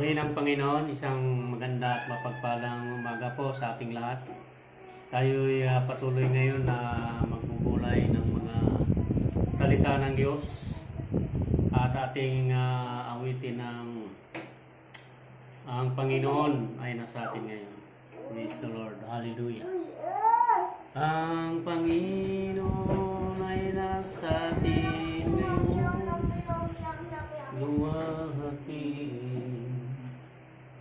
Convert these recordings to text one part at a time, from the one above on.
Purihin ang Panginoon, isang maganda at mapagpalang umaga po sa ating lahat. Tayo'y patuloy ngayon na magbubulay ng mga salita ng Diyos at ating awitin ng ang Panginoon ay nasa atin ngayon. Praise the Lord. Hallelujah. Ang Panginoon ay nasa atin ngayon. Luwalhatiin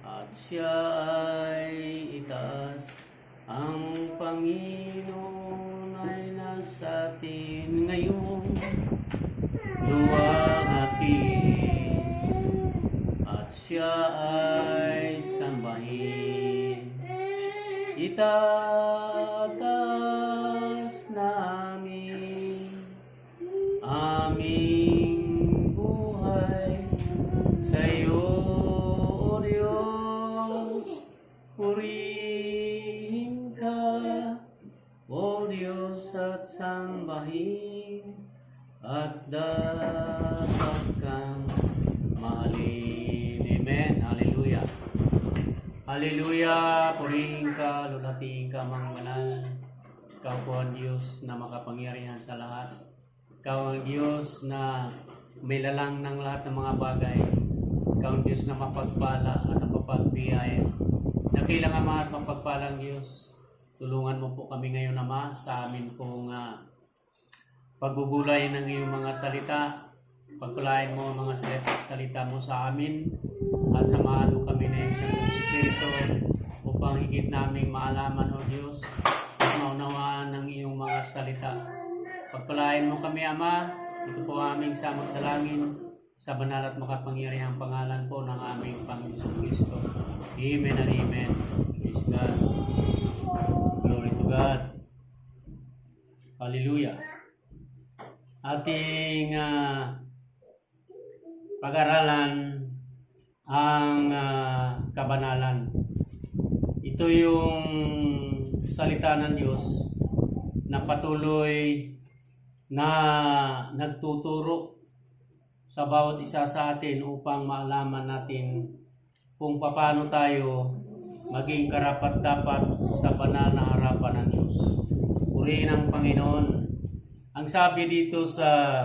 at siya ay itaas. Ang Panginoon ay nasa atin ngayon. Luwalhatiin at siya ay sambahin. Itataas namin aming buhay sa iyo, O Diyos. Purihin ka, O Diyos, at sambahin, at dapat kang mahalin. Amen. Hallelujah. Hallelujah. Purihin ka, lulatiin ka, mang banal. Ikaw po ang Diyos na makapangyarihan sa lahat. Ikaw ang Diyos na may lalang ng lahat ng mga bagay. Ikaw ang Diyos na mapagpala at napapagbiyaya. Dakilang Ama at mapagpalang Diyos, tulungan mo po kami ngayon, Ama, sa amin pong pagbubulay ng iyong mga salita. Pagpalain mo ang mga salita mo sa amin at samahan mo kami na iyong Espiritu upang higit naming maalaman, O Diyos, at maunawaan ng iyong mga salita. Pagpalain mo kami, Ama. Ito po aming samot dalangin sa banal at makapangyarihang pangalan po ng aming Panginoon Kristo. Amen and amen. Praise God. Glory to God. Hallelujah. Ating pag-aralan ang kabanalan. Ito yung salita ng Diyos na patuloy na nagtuturo sa bawat isa sa atin upang maalaman natin kung paano tayo maging karapat-dapat sa banal na harapan ng Diyos. Purihin ang Panginoon. Ang sabi dito sa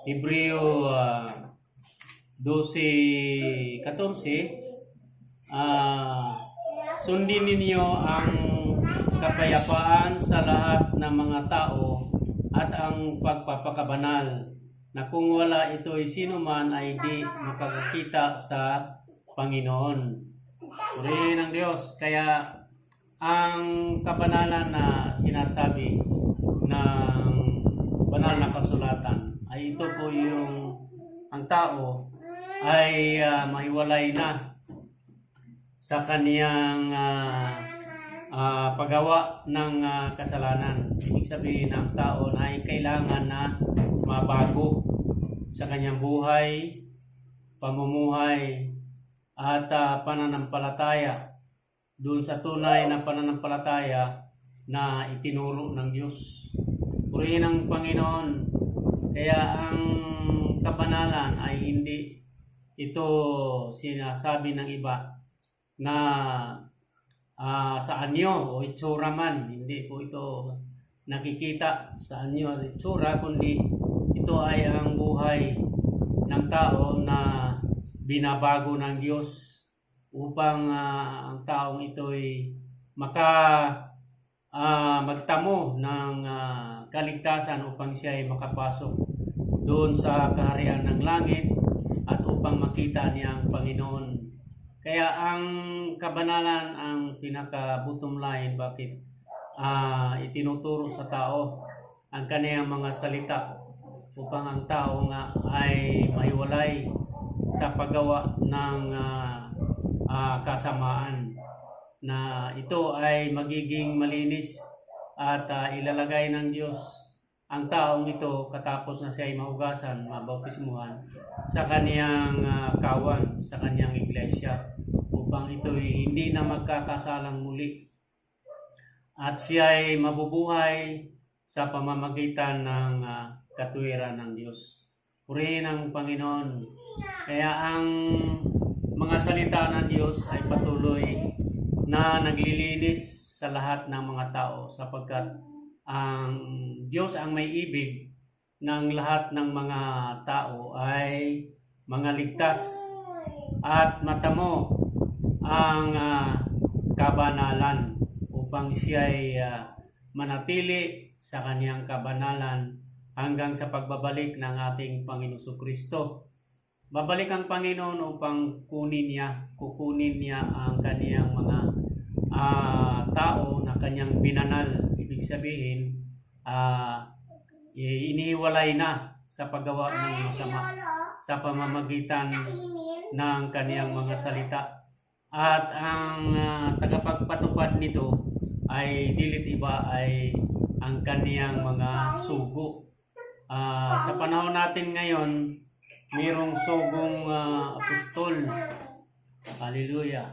Hebreo 12:14, sundin ninyo ang kapayapaan sa lahat ng mga tao at ang pagpapakabanal, na kung wala ito'y sino man ay di makakakita sa Panginoon. Purihin ang Diyos. Kaya ang kabanalan na sinasabi ng banal na kasulatan ay ito po yung ang tao ay mahiwalay na sa kaniyang paggawa ng kasalanan. Ibig sabihin ng tao na ay kailangan na mabago sa kanyang buhay, pamumuhay, at pananampalataya doon sa tunay na pananampalataya na itinuro ng Diyos. Purihin ang Panginoon. Kaya ang kabanalan ay hindi ito sinasabi ng iba na sa anyo o itsura man. Hindi po ito nakikita sa anyo at itsura, kundi ito ay ang buhay ng tao na binabago ng Diyos upang ang taong ito'y magtamo ng kaligtasan upang siya ay makapasok doon sa kaharian ng langit at upang makita niya ang Panginoon. Kaya ang kabanalan ang pinaka-bottom line bakit itinuturo sa tao ang kaniyang mga salita upang ang tao nga ay mahiwalay sa paggawa ng kasamaan, na ito ay magiging malinis at ilalagay ng Diyos ang taong ito katapos na siya ay mahugasan, mabautismuhan sa kaniyang kawan, sa kaniyang iglesia, upang ito ay hindi na magkakasalang muli at siya ay mabubuhay sa pamamagitan ng katuwiran ng Diyos. Purihin ang Panginoon. Kaya ang mga salita ng Diyos ay patuloy na naglilinis sa lahat ng mga tao sapagkat ang Diyos ang may ibig ng lahat ng mga tao ay mga ligtas at matamo ang kabanalan upang siya ay manatili sa kaniyang kabanalan hanggang sa pagbabalik ng ating Panginoong Kristo. Babalik ang Panginoon upang kukunin niya ang kaniyang mga tao na kanyang binanal. Ibig sabihin, inihiwalay na sa paggawa ng masama sa pamamagitan ng kaniyang mga salita. At ang tagapagpatupad nito ay dilit iba ay ang kaniyang mga sugo. Sa panahon natin ngayon, mayroong sugong apostol. Hallelujah.